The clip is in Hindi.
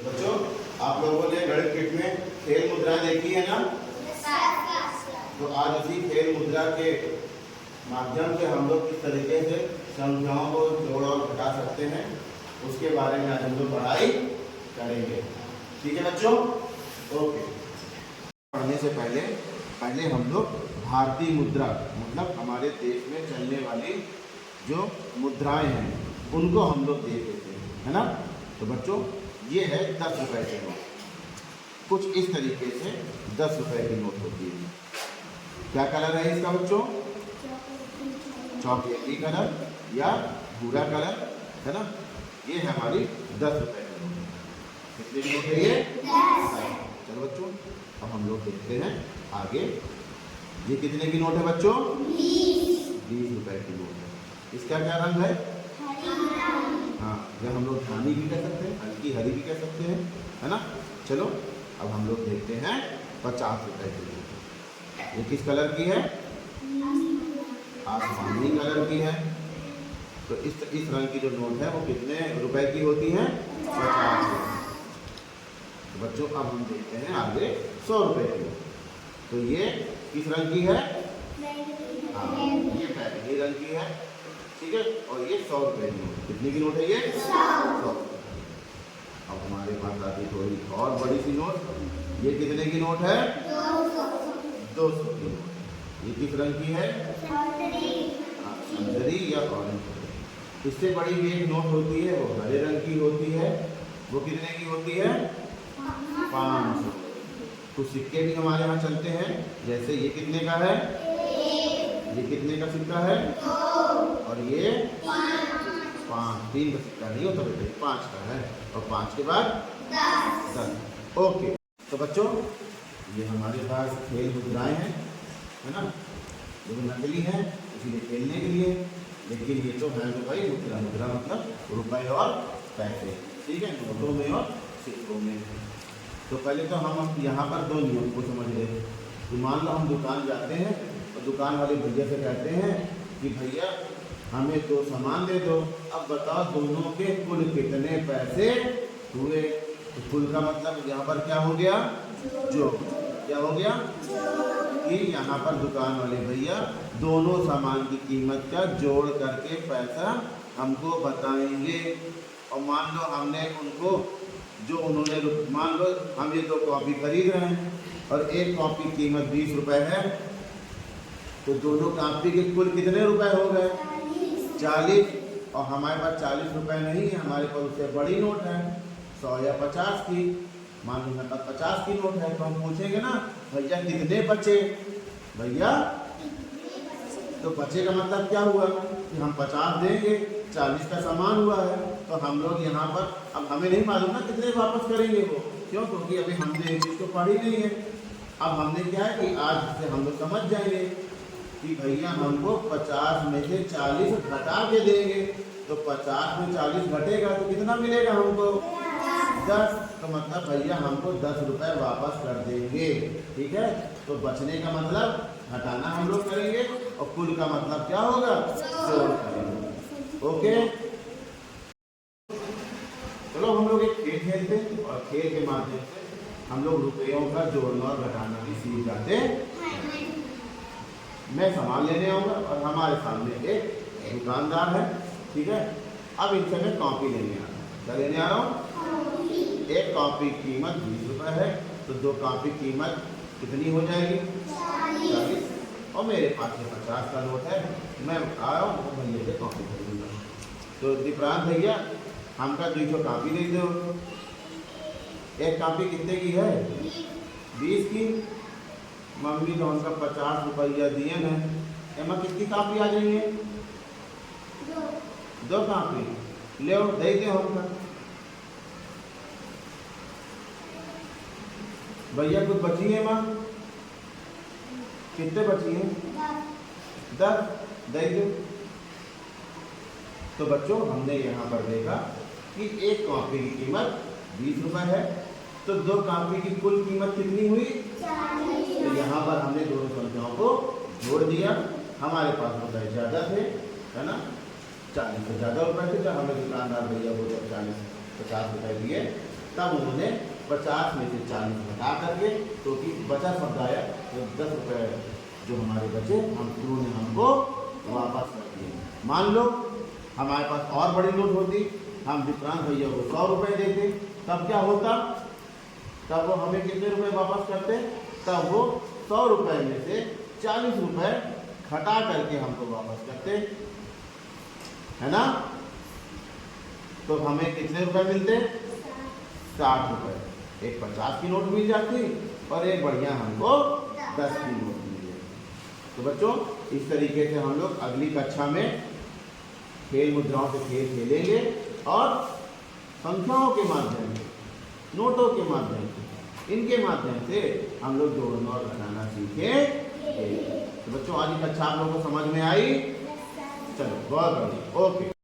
बच्चों, आप लोगों ने गणित किट में खेल मुद्राएं देखी है ना? तो आज इसी खेल मुद्रा के माध्यम से हम लोग किस तरीके से संख्याओं को जोड़ और घटा सकते हैं उसके बारे में आज हम लोग पढ़ाई करेंगे। ठीक है बच्चों? ओके। पढ़ने से पहले हम लोग भारतीय मुद्रा मतलब हमारे देश में चलने वाली जो मुद्राएं हैं उनको हम लोग देख लेते हैं, है ना? तो बच्चों, ये है 10 रुपए के नोट। कुछ इस तरीके से 10 रुपए की नोट होती है। क्या कलर है इसका बच्चों? चॉकलेटी कलर या भूरा कलर, है ना? ये है हमारी 10 रुपए की नोट। कितने की नोट है ये? 10। चलो बच्चों, अब हम लोग देखते हैं आगे। ये कितने की नोट है बच्चों? 20 रुपए की नोट है। इसका क्या रंग है? हाँ, यह हम लोग धानी भी कह सकते हैं, हल्की हरी भी कह सकते हैं, है ना? चलो अब हम लोग देखते हैं 50 रुपए की नोट। ये किस कलर की है? आसमानी कलर की है। तो इस रंग की जो नोट है वो कितने रुपए की होती है? 50 रुपए। तो बच्चों, अब हम देखते हैं आगे 100 रुपए की। तो ये किस रंग की है? हाँ, ये बैंगनी रंग की है। ठीक है, और ये 100 रुपए की नोट। कितने की नोट है ये? 100। अब हमारे पास आती थोड़ी और बड़ी सी नोट। ये कितने की नोट है? 200 की नोट। ये किस रंग की है? संतरी या ऑरेंज। इससे बड़ी भी एक नोट होती है, वो हरे रंग की होती है। वो कितने की होती है? 500। कुछ सिक्के भी हमारे यहाँ चलते हैं, जैसे ये कितने का है? ये कितने का सिक्का है? और ये 5। 3 का सिक्का नहीं होता बेटे, 5 का है। और 5 के बाद 10। ओके। तो बच्चों, ये हमारे पास खेल मुद्राएं हैं, है ना? जो नकली है इसीलिए खेलने के लिए, लेकिन ये तो है तो भाई मुद्रा। मुद्रा मतलब रुपए और पैसे, ठीक है? नोटों में और सिक्कों में। तो पहले तो हम यहाँ पर 2 नियम को समझ ले। तो मान लो हम दुकान जाते हैं और दुकान वाले भैया से कहते हैं कि भैया हमें 2 सामान दे दो। अब बताओ दोनों के कुल कितने पैसे हुए? तो कुल का मतलब यहाँ पर क्या हो गया? जो क्या हो गया कि यहाँ पर दुकान वाले भैया दोनों सामान की कीमत का जोड़ करके पैसा हमको बताएंगे। और मान लो हमने उनको जो उन्होंने मान लो हम ये 2 कॉपी खरीद रहे हैं और एक कॉपी कीमत 20 रुपए है, तो दोनों कॉपी के कुल कितने रुपए हो गए? 40। और हमारे पास 40 रुपए नहीं है, हमारे पास उससे बड़ी नोट है 100 या 50 की। मान लो मेरे पास 50 की नोट है, तो हम पूछेंगे ना भैया कितने बचे? भैया तो बचे का मतलब क्या हुआ कि हम 50 देंगे, 40 का सामान हुआ है। तो हम लोग यहाँ पर अब हमें नहीं मालूम ना कितने वापस करेंगे वो, क्यों? क्योंकि अभी हमने एक चीज़ को पढ़ी नहीं है। अब हमने क्या है कि आज से हम लोग समझ जाएंगे कि भैया हमको 50 में से 40 घटा के देंगे। तो 50 में 40 घटेगा तो कितना मिलेगा हमको? 10। तो मतलब भैया हमको 10 रुपए वापस कर देंगे। ठीक है? तो बचने का मतलब घटाना हम लोग करेंगे और कुल का मतलब क्या होगा? जोड़ करेंगे। ओके, चलो हम लोग एक खेल खेलते हैं और खेल के माध्यम से हम लोग रुपयों का जोड़ना और घटाना भी सीख जाते हैं। मैं सामान लेने आऊँगा और हमारे सामने एक दुकानदार है, ठीक है? अब इनसे मैं कॉपी लेने आ रहा हूँ। क्या लेने आ रहा हूँ? एक कॉपी की कीमत 20 रुपये है, तो 2 कॉपी कीमत कितनी हो जाएगी? 40। और मेरे पास ये 50 का नोट है, मैं आ रहा हूँ तो भैया से कॉपी खरीदूँगा। तो दीपराज भैया हमका 200 कॉपी दे दो। एक कॉपी कितने की है? 20 की। मम्मी तो हमका 50 रुपया दिए हैं। एमा कितनी कॉपी आ जाएंगे? 2 कॉपी ले दे दे हमका। भैया कुछ बची है माँ? कितने बची हैं? 10 दे दो। तो बच्चों, हमने यहाँ पर देखा कि एक कॉपी की कीमत 20 रुपये है, तो 2 कॉपी की कुल कीमत कितनी हुई? 40। तो यहाँ पर हमने दोनों संख्याओं को जोड़ दिया। हमारे पास रुपए ज़्यादा थे, है ना? 40 से ज़्यादा रुपए थे, तो हमें दुकानदार भैया को 40-50 रुपए दिए। तब उन्होंने 50 में से 40 घटा करके, तो कि बचा शब्द आया, तो 10 रुपये जो हमारे बचे उन्होंने हमको वापस कर दिए। मान लो हमारे पास और बड़ी नोट होती, हम विक्रांत भैया को 100 रुपये देते, तब क्या होता? तब वो हमें कितने रुपए वापस करते? तब वो 100 रुपये में से 40 रुपये घटा करके हमको वापस करते, है ना? तो हमें कितने रुपए मिलते? 60 रुपये। एक 50 की नोट मिल जाती और एक बढ़िया हमको 10 की नोट मिल जाती। तो बच्चों, इस तरीके से हम लोग अगली कक्षा में खेल मुद्राओं से खेल खेलेंगे और संख्याओं के माध्यम से, नोटों के माध्यम से, इनके माध्यम से हम लोग जोड़ना और घटाना सीखेंगे। तो बच्चों, आज की कक्षा आप लोगों को समझ में आई? चलो, बहुत बढ़िया, ओके।